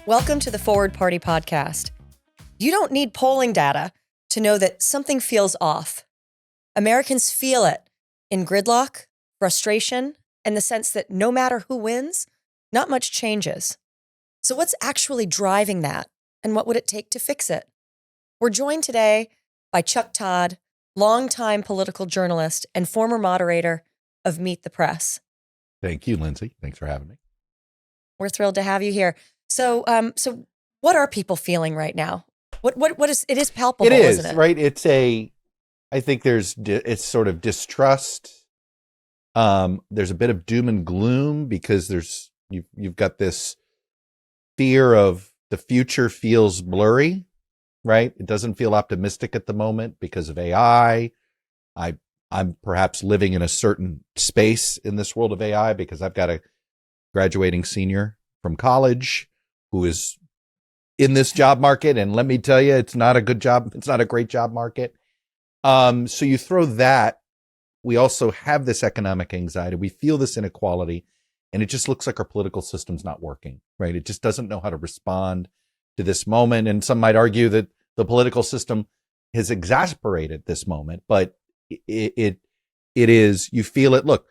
Welcome to the Forward Party podcast. You don't need polling data to know that something feels off. Americans feel it in gridlock, frustration, and the sense that no matter who wins, not much changes. So what's actually driving that, and what would it take to fix it? We're joined today by Chuck Todd, longtime political journalist and former moderator of Meet the Press. Thank you, Lindsay. Thanks for having me. We're thrilled to have you here. So what are people feeling right now? What is, it is palpable, isn't it? Right? I think it's sort of distrust. There's a bit of doom and gloom because you've got this fear of the future feels blurry, right? It doesn't feel optimistic at the moment because of AI. I'm perhaps living in a certain space in this world of AI because I've got a graduating senior from college who is in this job market. And let me tell you, it's not a good job. It's not a great job market. So you throw that. We also have this economic anxiety. We feel this inequality, and it just looks like our political system's not working, right? It just doesn't know how to respond to this moment. And some might argue that the political system has exasperated this moment, but it is, you feel it. Look,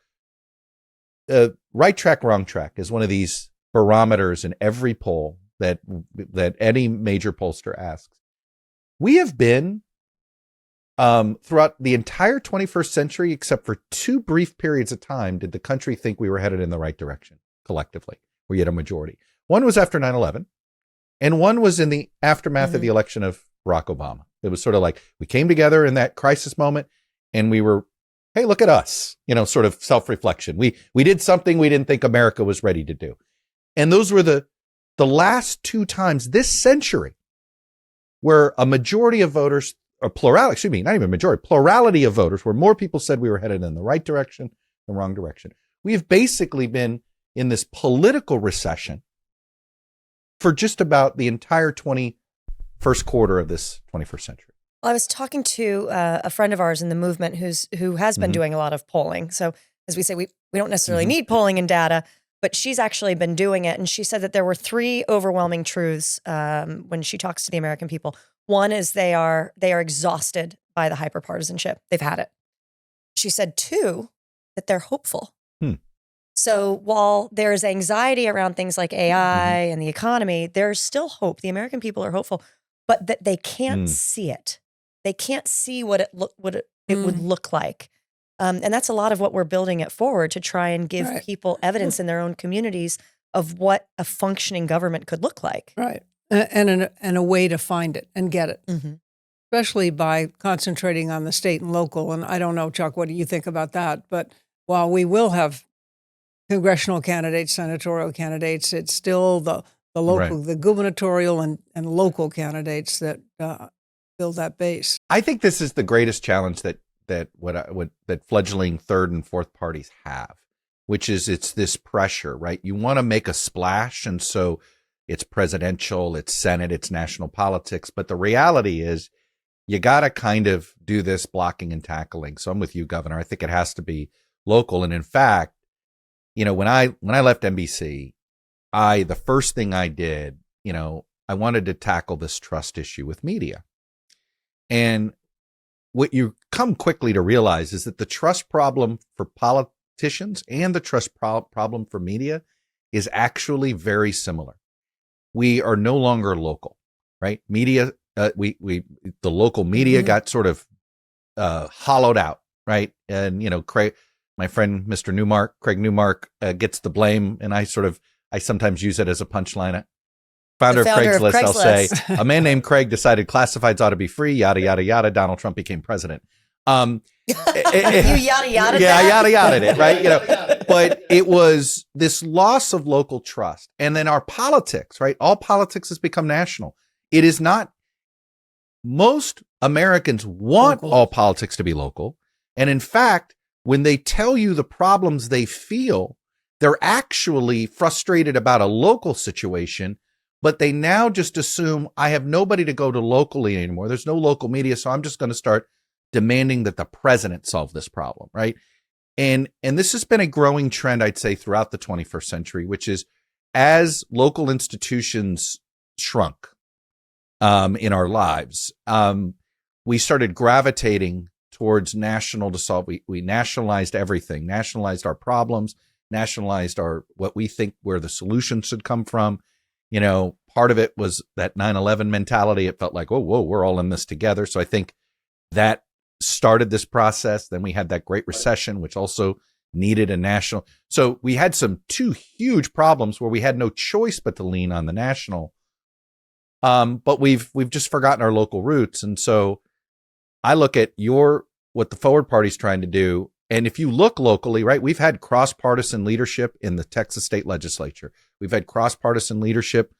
right track, wrong track is one of these barometers in every poll that any major pollster asks. We have been throughout the entire 21st century, except for two brief periods of time, did the country think we were headed in the right direction collectively, where you had a majority. One was after 9/11, and one was in the aftermath of the election of Barack Obama. It was sort of like we came together in that crisis moment, and we were, hey, look at us, sort of self-reflection. We did something we didn't think America was ready to do. And those were the last two times this century where a majority of voters, or plurality of voters, where more people said we were headed in the right direction than the wrong direction. We have basically been in this political recession for just about the entire 21st quarter of this 21st century. Well, I was talking to a friend of ours in the movement who has been doing a lot of polling. So as we say, we don't necessarily need polling and data, but she's actually been doing it. And she said that there were three overwhelming truths when she talks to the American people. One is they are exhausted by the hyperpartisanship. They've had it. She said, two, that they're hopeful. So while there is anxiety around things like AI and the economy, there's still hope. The American people are hopeful, but that they can't see it. They can't see what it would look like. And that's a lot of what we're building it forward to try and give people evidence in their own communities of what a functioning government could look like. Right. And a way to find it and get it, especially by concentrating on the state and local. And I don't know, Chuck, what do you think about that? But while we will have congressional candidates, senatorial candidates, it's still the local, the gubernatorial and local candidates that build that base. I think this is the greatest challenge that fledgling third and fourth parties have, which is it's this pressure, right? You want to make a splash, and so it's presidential, it's Senate, it's national politics. But the reality is you got to kind of do this blocking and tackling. So I'm with you, Governor. I think it has to be local. And in fact, when I left NBC, the first thing I did, I wanted to tackle this trust issue with media. And what you come quickly to realize is that the trust problem for politicians and the trust problem for media is actually very similar. We are no longer local, right? Media, the local media got sort of hollowed out, right? And Craig, my friend Mr. Craig Newmark, gets the blame, and I sometimes use it as a punchline. Founder of Craigslist, I'll say, a man named Craig decided classifieds ought to be free, yada, yada, yada. Donald Trump became president. You yada, yada. Yeah, I yada, yada it, right? But it was this loss of local trust. And then our politics, right? All politics has become national. It is not. Most Americans want all politics to be local. And in fact, when they tell you the problems they feel, they're actually frustrated about a local situation, but they now just assume I have nobody to go to locally anymore. There's no local media, so I'm just going to start demanding that the president solve this problem, right? And this has been a growing trend, I'd say, throughout the 21st century, which is as local institutions shrunk in our lives. We started gravitating towards national to solve. We nationalized everything, nationalized our problems, nationalized what we think where the solutions should come from. Part of it was that 9/11 mentality. It felt like, oh, whoa, we're all in this together. So I think that started this process. Then we had that Great Recession, which also needed a national. So we had two huge problems where we had no choice but to lean on the national. But we've just forgotten our local roots. And so I look at what the Forward Party's trying to do. And if you look locally, right, we've had cross-partisan leadership in the Texas state legislature. We've had cross-partisan leadership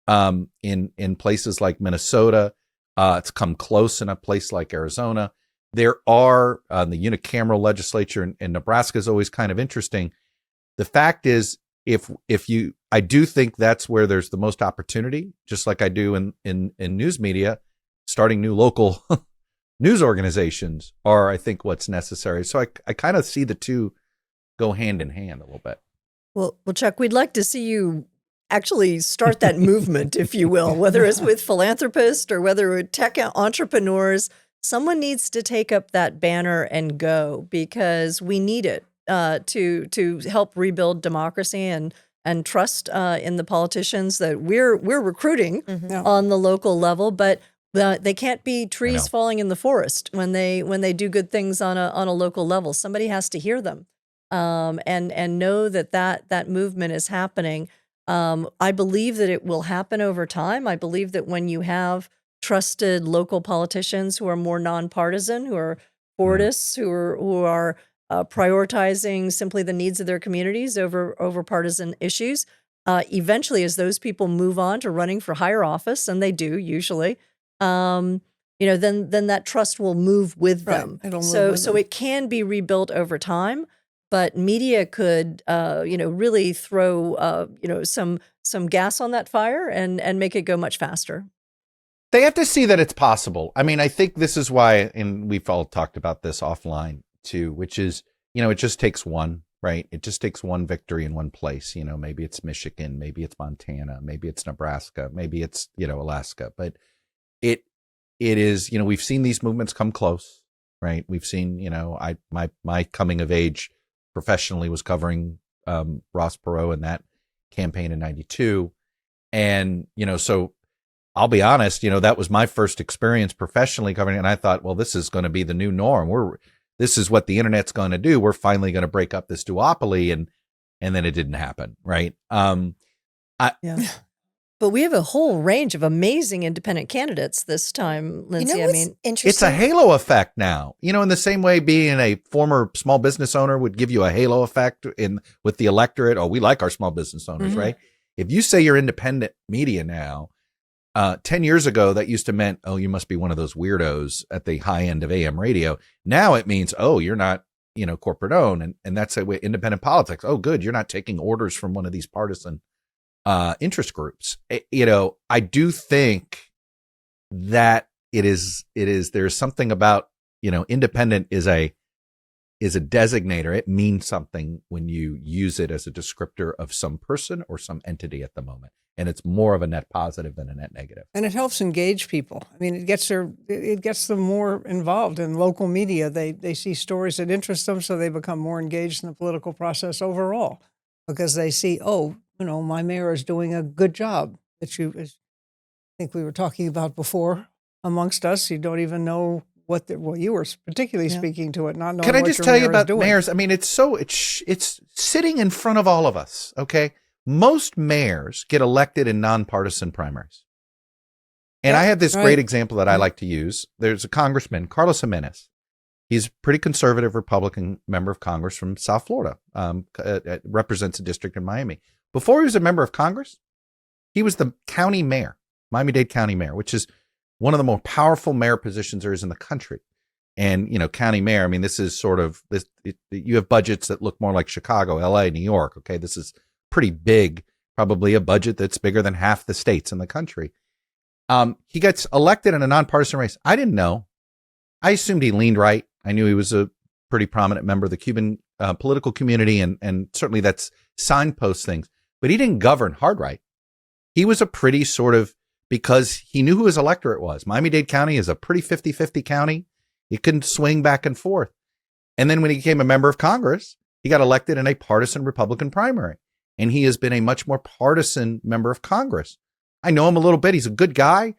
in places like Minnesota. It's come close in a place like Arizona. There are the unicameral legislature in Nebraska is always kind of interesting. The fact is, I do think that's where there's the most opportunity, just like I do in news media, starting new local news organizations are, I think, what's necessary. So I kind of see the two go hand in hand a little bit. Well, Chuck, we'd like to see you actually start that movement, if you will, whether it's with philanthropists or whether with tech entrepreneurs. Someone needs to take up that banner and go, because we need it to help rebuild democracy and trust in the politicians that we're recruiting on the local level. But they can't be trees falling in the forest when they do good things on a local level. Somebody has to hear them and know that movement is happening. I believe that it will happen over time. I believe that when you have trusted local politicians who are more nonpartisan, who are Fordists, who are prioritizing simply the needs of their communities over partisan issues, eventually, as those people move on to running for higher office, and they do usually, then that trust will move with them. So it can be rebuilt over time. But media could, really throw, some gas on that fire and make it go much faster. They have to see that it's possible. I mean, I think this is why, and we've all talked about this offline too, which is, it just takes one, right? It just takes one victory in one place. Maybe it's Michigan, maybe it's Montana, maybe it's Nebraska, maybe it's, Alaska. But it is, we've seen these movements come close, right? We've seen, my coming of age professionally was covering Ross Perot in that campaign in 92. And, so I'll be honest, that was my first experience professionally covering it. And I thought, well, this is going to be the new norm. This is what the internet's going to do. We're finally going to break up this duopoly. And then it didn't happen. Right. But we have a whole range of amazing independent candidates this time, Lindsey. Interesting? It's a halo effect now. In the same way being a former small business owner would give you a halo effect with the electorate. Oh, we like our small business owners, right? If you say you're independent media now, 10 years ago, that used to meant, oh, you must be one of those weirdos at the high end of AM radio. Now it means, oh, you're not, corporate owned. And that's a way independent politics. Oh, good. You're not taking orders from one of these partisan interest groups. I do think that there's something about, independent is a designator. It means something when you use it as a descriptor of some person or some entity at the moment. And it's more of a net positive than a net negative. And it helps engage people. I mean, it gets them more involved in local media. They see stories that interest them, so they become more engaged in the political process overall, because they see, my mayor is doing a good job that I think we were talking about before amongst us. You don't even know you were particularly speaking to it, not knowing. Can I just tell you about mayors? I mean, it's sitting in front of all of us. Okay. Most mayors get elected in nonpartisan primaries. And I have this great example that I like to use. There's a congressman, Carlos Jimenez. He's a pretty conservative Republican member of Congress from South Florida, represents a district in Miami. Before he was a member of Congress, he was the county mayor, Miami-Dade County mayor, which is one of the more powerful mayor positions there is in the country. And, county mayor, I mean, this is sort of this, you have budgets that look more like Chicago, LA, New York. Okay. This is pretty big, probably a budget that's bigger than half the states in the country. He gets elected in a nonpartisan race. I didn't know. I assumed he leaned right. I knew he was a pretty prominent member of the Cuban political community, and certainly that's signpost things. But he didn't govern hard right. He was a pretty sort of because he knew who his electorate was. Miami-Dade County is a pretty 50-50 county. It can swing back and forth. And then when he became a member of Congress, he got elected in a partisan Republican primary. And he has been a much more partisan member of Congress. I know him a little bit. He's a good guy.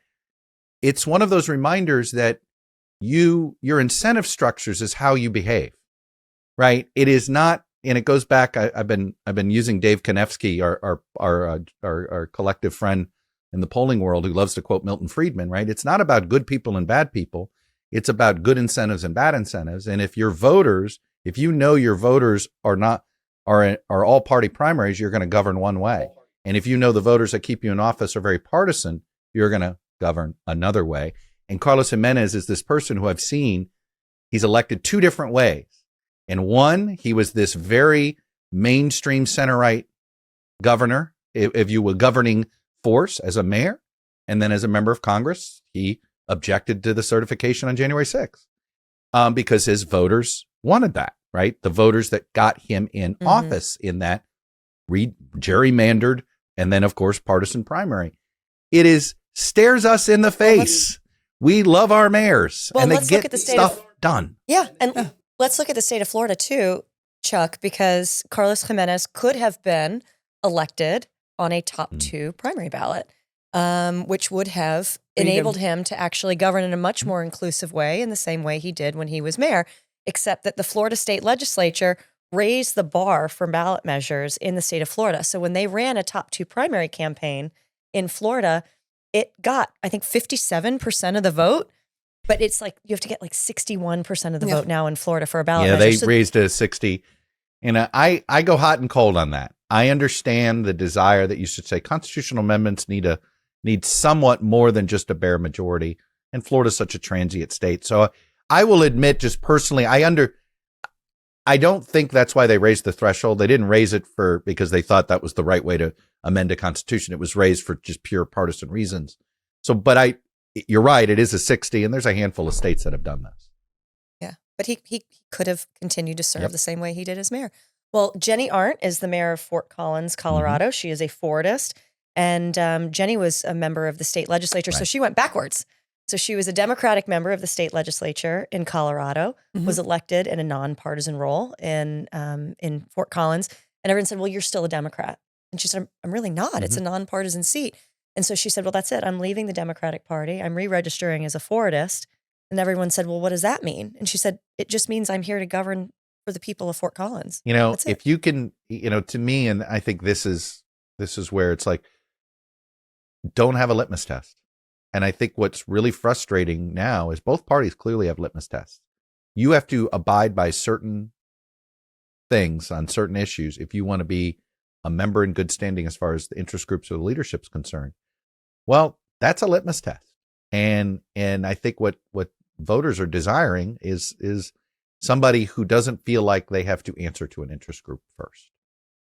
It's one of those reminders that your incentive structures is how you behave, right? It is not, and it goes back. I've been using Dave Konevsky, our collective friend in the polling world, who loves to quote Milton Friedman, right? It's not about good people and bad people. It's about good incentives and bad incentives. And if your voters, if you know your voters are all party primaries, you're going to govern one way. And if you know the voters that keep you in office are very partisan, you're going to govern another way. And Carlos Jimenez is this person who I've seen, he's elected two different ways. And one, he was this very mainstream center-right governor, if you will, governing force as a mayor. And then as a member of Congress, he objected to the certification on January 6th because his voters wanted that, right? The voters that got him in office in that gerrymandered and then, of course, partisan primary. It stares us in the face. We love our mayors and they get stuff done. Yeah. And let's look at the state of Florida too, Chuck, because Carlos Jimenez could have been elected on a top two primary ballot, which would have enabled him to actually govern in a much more inclusive way, in the same way he did when he was mayor, except that the Florida state legislature raised the bar for ballot measures in the state of Florida. So when they ran a top two primary campaign in Florida, it got, I think, 57% of the vote, but it's like you have to get like 61% of the vote now in Florida for a ballot measure. Yeah, they raised it to 60. And I go hot and cold on that. I understand the desire that you should say constitutional amendments need somewhat more than just a bare majority. And Florida's such a transient state. So I will admit, just personally, I don't think that's why they raised the threshold. They didn't raise it because they thought that was the right way to amend a constitution. It was raised for just pure partisan reasons. So, but you're right. It is a 60, and there's a handful of states that have done this. Yeah, but he could have continued to serve the same way he did as mayor. Well, Jenny Arndt is the mayor of Fort Collins, Colorado. She is a Fordist, and Jenny was a member of the state legislature, so she went backwards. So she was a Democratic member of the state legislature in Colorado, was elected in a nonpartisan role in Fort Collins. And everyone said, well, you're still a Democrat. And she said, I'm really not. It's a nonpartisan seat. And so she said, well, that's it. I'm leaving the Democratic Party. I'm re-registering as a Fordist. And everyone said, well, what does that mean? And she said, it just means I'm here to govern for the people of Fort Collins. You know, if you can, to me, and I think this is where it's like, don't have a litmus test. And I think what's really frustrating now is both parties clearly have litmus tests. You have to abide by certain things on certain issues if you want to be a member in good standing as far as the interest groups or the leadership is concerned. Well, that's a litmus test. And I think what voters are desiring is somebody who doesn't feel like they have to answer to an interest group first.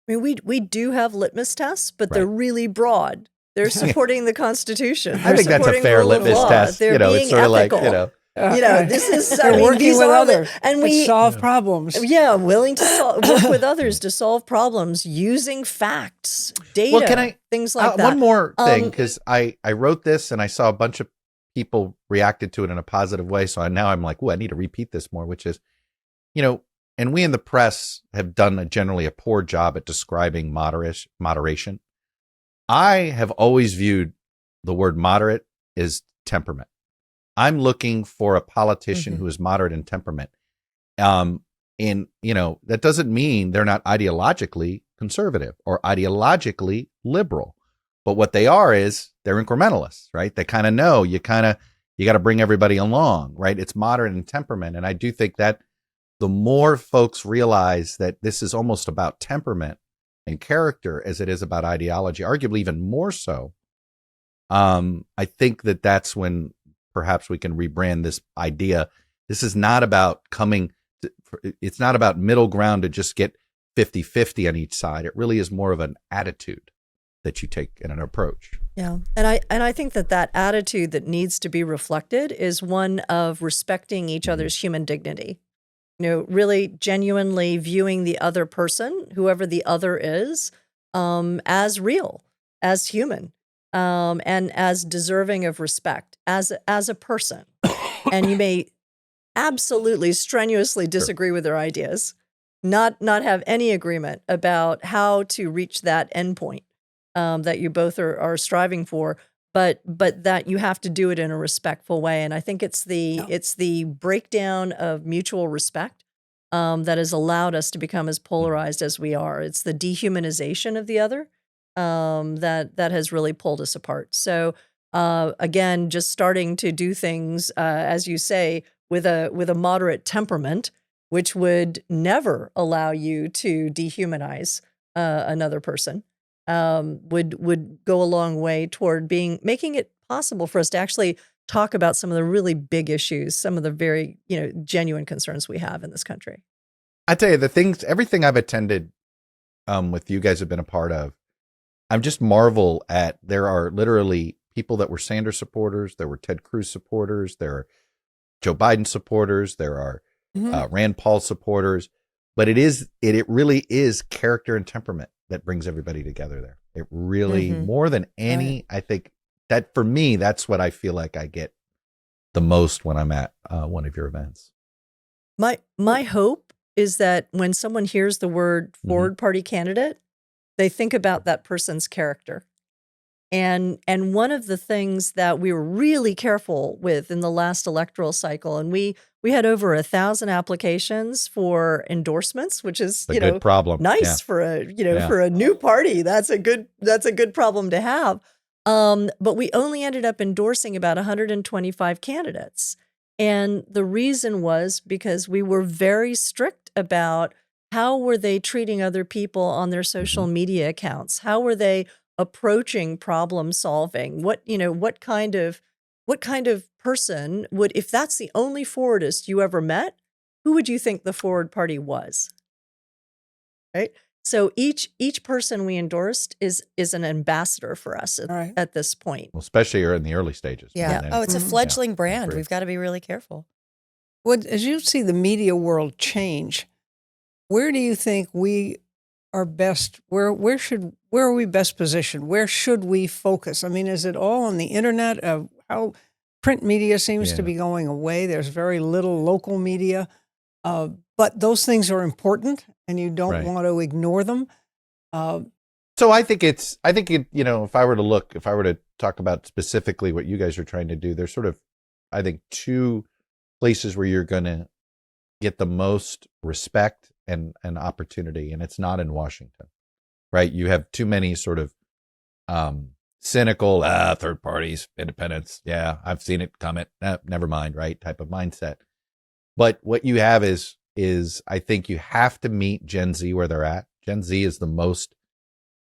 I mean, we do have litmus tests, but they're really broad. They're supporting the Constitution. I think that's a fair litmus test. They're being it's sort ethical. of like, this is working with others and we solve problems. Yeah, willing to work with others to solve problems using facts, data, things like that. One more thing, because I wrote this and I saw a bunch of people reacted to it in a positive way. So now I'm like, I need to repeat this more, which is, and we in the press have done generally a poor job at describing moderation. I have always viewed the word moderate as temperament. I'm looking for a politician who is moderate in temperament. And, that doesn't mean they're not ideologically conservative or ideologically liberal. But what they are is they're incrementalists, right? They kind of know you got to bring everybody along, right? It's moderate in temperament. And I do think that the more folks realize that this is almost about temperament and character as it is about ideology, arguably even more so, I think that's when perhaps we can rebrand this idea. This is not about it's not about middle ground to just get 50-50 on each side. It really is more of an attitude that you take in an approach. Yeah. And I think that attitude that needs to be reflected is one of respecting each other's human dignity. Really genuinely viewing the other person, whoever the other is, as real, as human. and as deserving of respect as a person. And you may absolutely strenuously disagree with their ideas, not have any agreement about how to reach that endpoint that you both are striving for, but that you have to do it in a respectful way. And I think it's the breakdown of mutual respect that has allowed us to become as polarized as we are. It's the dehumanization of the other that has really pulled us apart. So again, just starting to do things, as you say, with a moderate temperament, which would never allow you to dehumanize another person, would go a long way toward making it possible for us to actually talk about some of the really big issues, some of the very genuine concerns we have in this country. I tell you, everything I've attended with you guys have been a part of, I'm just marvel at. There are literally people that were Sanders supporters, there were Ted Cruz supporters, there are Joe Biden supporters, there are Rand Paul supporters, but it really is character and temperament that brings everybody together there. It really, more than any, I think that for me, that's what I feel like I get the most when I'm at one of your events. My hope is that when someone hears the word forward party candidate, they think about that person's character. And one of the things that we were really careful with in the last electoral cycle, and we had over 1,000 applications for endorsements, which is a good problem. Nice for for a new party. That's a good problem to have. But we only ended up endorsing about 125 candidates, and the reason was because we were very strict about how were they treating other people on their social media accounts, how were they approaching problem solving? What kind of person would, if that's the only forwardist you ever met, who would you think the forward party was? Right? So each person we endorsed is an ambassador for us at this point. Well, especially in the early stages. Yeah. Oh, it's a fledgling brand. We've got to be really careful. As you see the media world change, where do you think we are best? Where are we best positioned? Where should we focus? I mean, is it all on the internet? How print media seems to be going away. There's very little local media, but those things are important, and you don't want to ignore them. So I think if I were to talk about specifically what you guys are trying to do, there's sort of, I think, two places where you're going to get the most respect and opportunity, and it's not in Washington, right? You have too many sort of cynical third parties, independents. Yeah, I've seen it coming. Never mind, right? Type of mindset. But what you have is I think you have to meet Gen Z where they're at. Gen Z is the most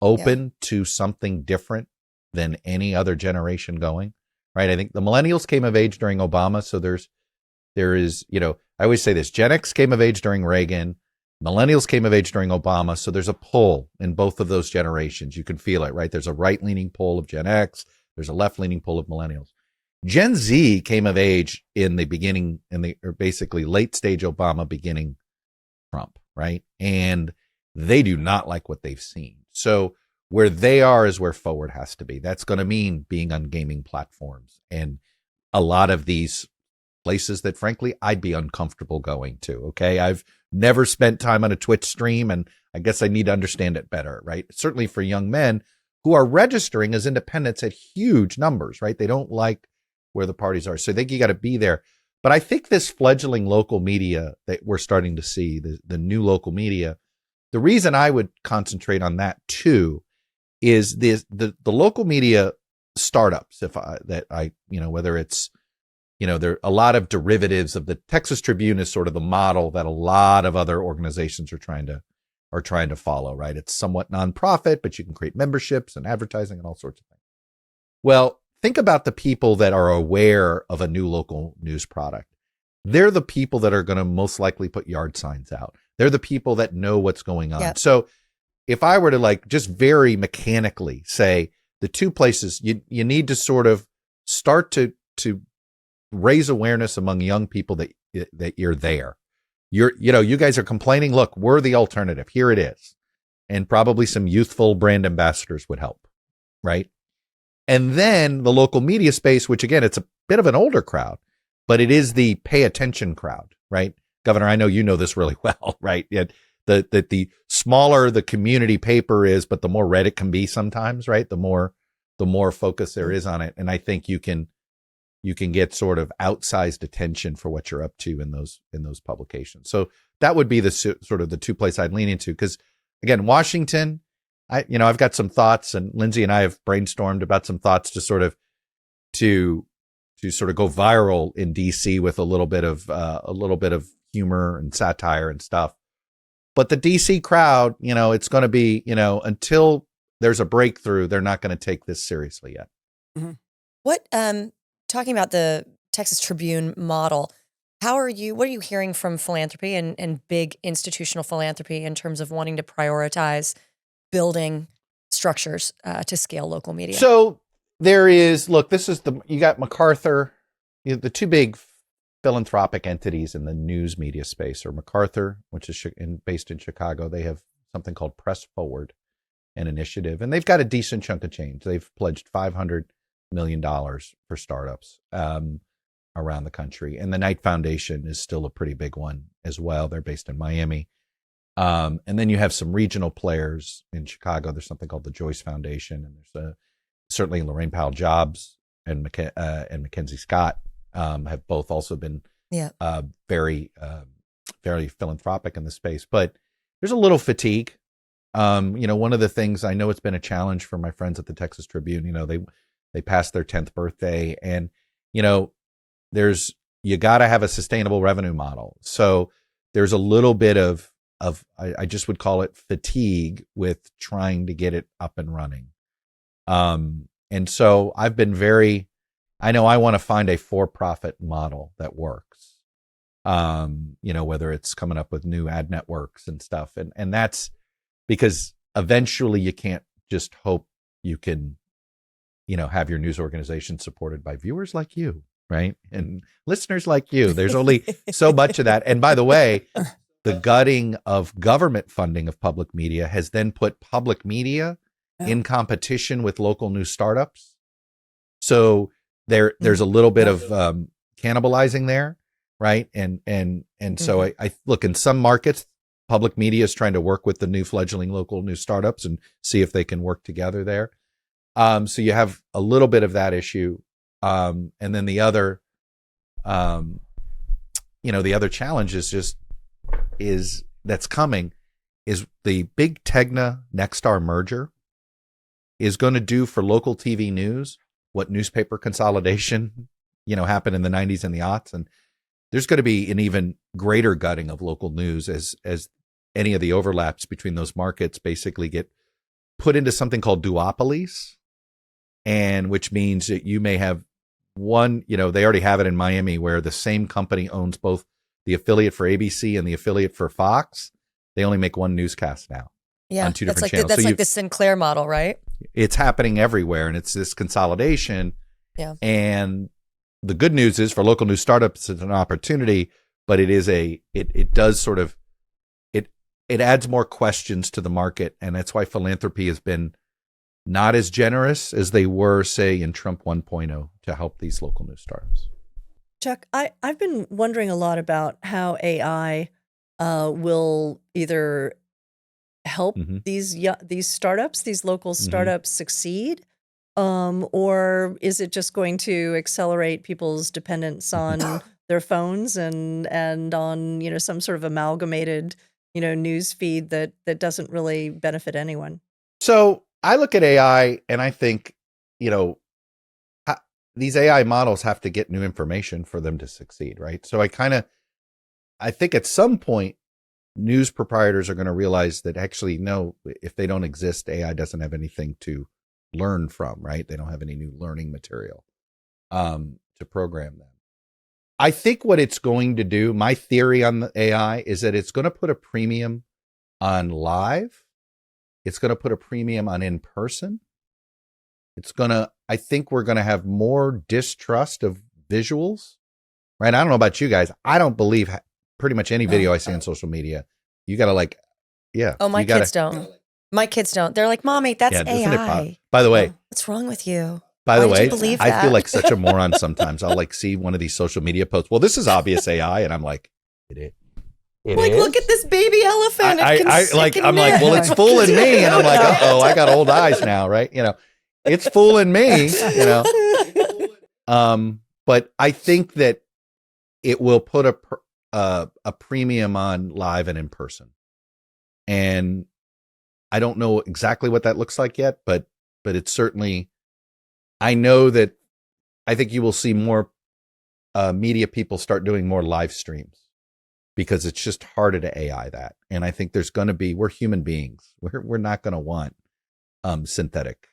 open to something different than any other generation going, right? I think the millennials came of age during Obama, so there is, I always say this: Gen X came of age during Reagan. Millennials came of age during Obama. So there's a pull in both of those generations. You can feel it, right? There's a right-leaning pull of Gen X. There's a left-leaning pull of millennials. Gen Z came of age in the beginning, or basically late stage Obama, beginning Trump, right? And they do not like what they've seen. So where they are is where forward has to be. That's going to mean being on gaming platforms and a lot of these places that, frankly, I'd be uncomfortable going to. Okay. I've never spent time on a Twitch stream, and I guess I need to understand it better, right? Certainly for young men who are registering as independents at huge numbers, right? They don't like where the parties are. So I think you got to be there. But I think this fledgling local media that we're starting to see, the new local media, the reason I would concentrate on that too is the local media startups, whether it's, there are a lot of derivatives of the Texas Tribune is sort of the model that a lot of other organizations are trying to follow, right? It's somewhat nonprofit, but you can create memberships and advertising and all sorts of things. Well, think about the people that are aware of a new local news product. They're the people that are going to most likely put yard signs out. They're the people that know what's going on. Yep. So if I were to just very mechanically say the two places you need to sort of start to raise awareness among young people that you're there. You guys are complaining. Look, we're the alternative. Here it is. And probably some youthful brand ambassadors would help. Right. And then the local media space, which again, it's a bit of an older crowd, but it is the pay attention crowd, right? Governor, I know you know this really well, right? Yeah, the smaller the community paper is, but the more read it can be sometimes, right? The more focus there is on it. And I think you can get sort of outsized attention for what you're up to in those publications. So that would be the sort of the two places I'd lean into. Because again, Washington, I've got some thoughts, and Lindsey and I have brainstormed about some thoughts to sort of go viral in DC with a little bit of humor and satire and stuff. But the DC crowd, it's going to be, until there's a breakthrough, they're not going to take this seriously yet. Mm-hmm. What, talking about the Texas Tribune model, what are you hearing from philanthropy and big institutional philanthropy in terms of wanting to prioritize building structures to scale local media? So there is, you got MacArthur, the two big philanthropic entities in the news media space are MacArthur, which is based in Chicago. They have something called Press Forward, an initiative, and they've got a decent chunk of change. They've pledged $500 million for startups around the country. And the Knight Foundation is still a pretty big one as well. They're based in Miami. And then you have some regional players in Chicago. There's something called the Joyce Foundation, and there's certainly Lorraine Powell Jobs and Mackenzie Scott have both also been very philanthropic in the space. But there's a little fatigue. One of the things, I know it's been a challenge for my friends at the Texas Tribune. They passed their 10th birthday, and you got to have a sustainable revenue model. So there's a little bit of I just would call it fatigue with trying to get it up and running. And so I've been I know I want to find a for-profit model that works. Whether it's coming up with new ad networks and stuff. And that's because eventually you can't just hope you can, have your news organization supported by viewers like you, right? And listeners like you. There's only so much of that. And by the way, the gutting of government funding of public media has then put public media in competition with local news startups. So there's a little bit of cannibalizing there, right? And so I look, in some markets, public media is trying to work with the new fledgling local news startups and see if they can work together there. So you have a little bit of that issue. And then the other challenge that's coming is the big Tegna Nexstar merger is going to do for local TV news what newspaper consolidation, happened in the 90s and the aughts. And there's going to be an even greater gutting of local news as any of the overlaps between those markets basically get put into something called duopolies, and which means that you may have one, they already have it in Miami where the same company owns both the affiliate for ABC and the affiliate for Fox. They only make one newscast now on two different channels. That's like the Sinclair model, right? It's happening everywhere, and it's this consolidation. Yeah. And the good news is for local news startups, it's an opportunity, but it does sort of, it adds more questions to the market. And that's why philanthropy has been not as generous as they were, say, in Trump 1.0 to help these local news startups. Chuck, I've been wondering a lot about how AI will either help these startups, these local startups succeed, or is it just going to accelerate people's dependence on their phones and on some sort of amalgamated news feed that doesn't really benefit anyone? So I look at AI and I think these AI models have to get new information for them to succeed, right? So I think at some point, news proprietors are going to realize that actually, no, if they don't exist, AI doesn't have anything to learn from, right? They don't have any new learning material to program them. I think what it's going to do, my theory on the AI is that it's going to put a premium on live. It's going to put a premium on in-person. I think we're going to have more distrust of visuals, right? I don't know about you guys. I don't believe pretty much any video I see on social media. You got to Oh, my kids don't. My kids don't. They're like, Mommy, that's AI. By the way, what's wrong with you? By the Why did you way, believe I feel that? like such a moron sometimes. I'll like see one of these social media posts. Well, this is obvious AI, and I'm like, it is. Like, look at this baby elephant. I'm like, well, it's fooling me, and I'm like, I got old eyes now, right? It's fooling me, But I think that it will put a premium on live and in person, and I don't know exactly what that looks like yet, but it's certainly. I know that I think you will see more media people start doing more live streams because it's just harder to AI that. And I think there's going to be, we're human beings. We're not going to want synthetic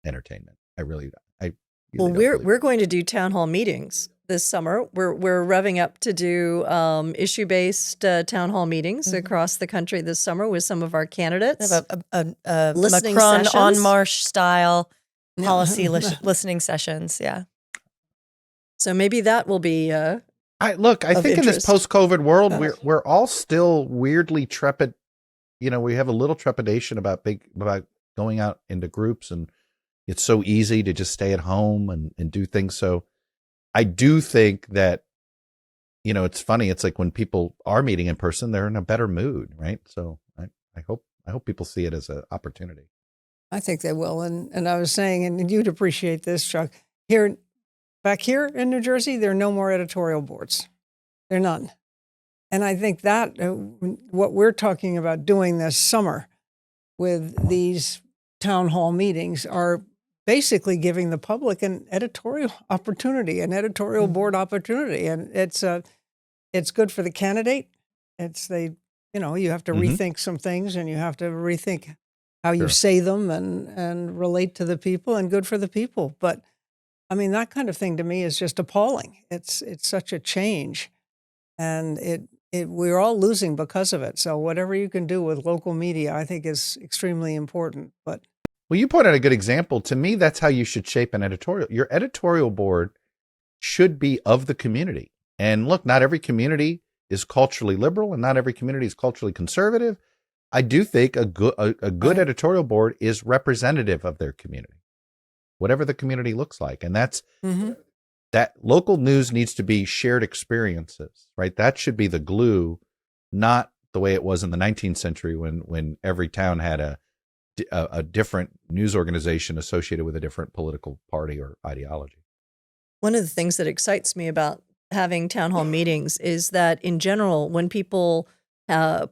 entertainment. Well, we're going to do town hall meetings this summer. We're revving up to do issue-based town hall meetings across the country this summer with some of our candidates. A Listening Macron sessions. on Marsh style policy listening sessions. Yeah. So maybe that will be. I think interest. in this post-COVID world, we're all still weirdly trepid. We have a little trepidation about going out into groups, and it's so easy to just stay at home and do things. So I do think that, it's funny. It's like when people are meeting in person, they're in a better mood, right? So I hope people see it as an opportunity. I think they will. And I was saying, and you'd appreciate this, Chuck, back here in New Jersey, there are no more editorial boards. There are none. And I think that what we're talking about doing this summer with these town hall meetings are basically giving the public an editorial opportunity, an editorial board opportunity. And it's good for the candidate. You have to rethink some things, and you have to rethink how you say them and relate to the people, and good for the people. But I mean, that kind of thing to me is just appalling. It's such a change, and we're all losing because of it. So whatever you can do with local media, I think is extremely important. But well, you pointed out a good example. To me, that's how you should shape an editorial. Your editorial board should be of the community. And look, not every community is culturally liberal, and not every community is culturally conservative. I do think a good editorial board is representative of their community, whatever the community looks like. And that's that local news needs to be shared experiences, right? That should be the glue, not the way it was in the 19th century when every town had a different news organization associated with a different political party or ideology. One of the things that excites me about having town hall meetings is that in general, when people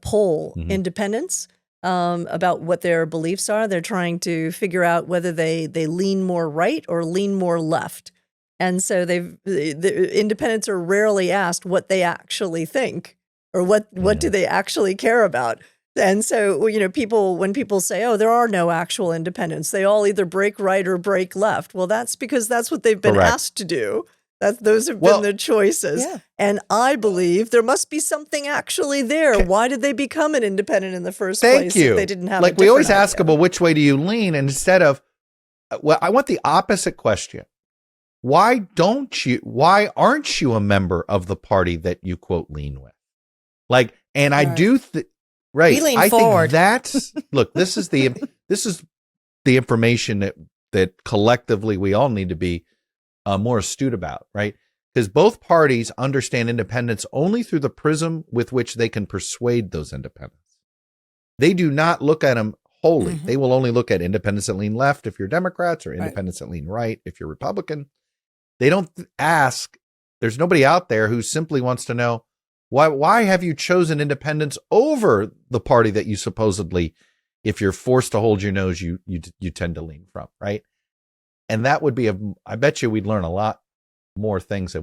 poll independents about what their beliefs are, they're trying to figure out whether they lean more right or lean more left. And so the independents are rarely asked what they actually think or what do they actually care about. And so, when people say, oh, there are no actual independents, they all either break right or break left. Well, that's because that's what they've been asked to do. Those have been the choices. Yeah. And I believe there must be something actually there. Why did they become an independent in the first place if they didn't have we always ask them, well, which way do you lean? And instead of, I want the opposite question. Why aren't you a member of the party that you quote lean with? I do right. We lean I forward. think that's this is the information that collectively we all need to be more astute about, right? Because both parties understand independence only through the prism with which they can persuade those independents. They do not look at them wholly. They will only look at independents that lean left if you're Democrats, or independents that lean right if you're Republican. They don't ask. There's nobody out there who simply wants to know, why have you chosen independence over the party that you supposedly, if you're forced to hold your nose, you tend to lean from, right? And that would be I bet you we'd learn a lot more things that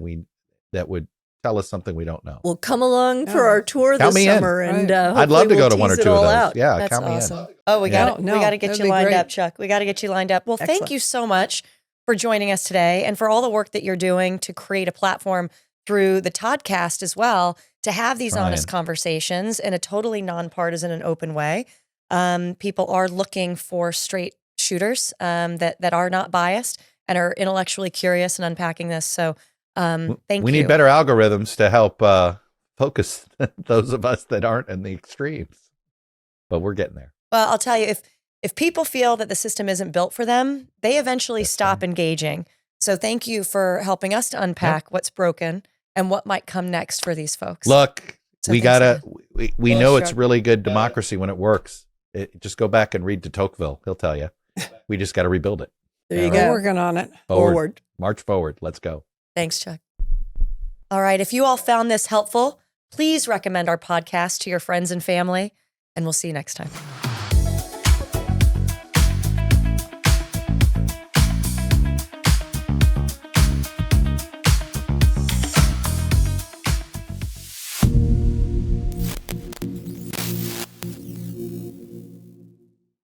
would tell us something we don't know. Well, come along for our tour Count this me summer, in. and I'd love to go to one or two of those. Out. Yeah, that's count awesome. me in. Oh, we got to get you lined up, Chuck. We got to get you lined up. Well, thank you so much for joining us today, and for all the work that you're doing to create a platform through the Toddcast as well, to have these honest conversations in a totally nonpartisan and open way. People are looking for straight shooters that are not biased and are intellectually curious and unpacking this. So thank you. We need better algorithms to help focus those of us that aren't in the extremes. But we're getting there. Well, I'll tell you, if people feel that the system isn't built for them, they eventually stop engaging. So thank you for helping us to unpack what's broken and what might come next for these folks. Look, So we thanks, gotta, we know it's really good democracy when it works. Just go back and read de Tocqueville. He'll tell you. We just got to rebuild it. There you We're go. working on it. Forward. March forward. Let's go. Thanks, Chuck. All right. If you all found this helpful, please recommend our podcast to your friends and family, and we'll see you next time.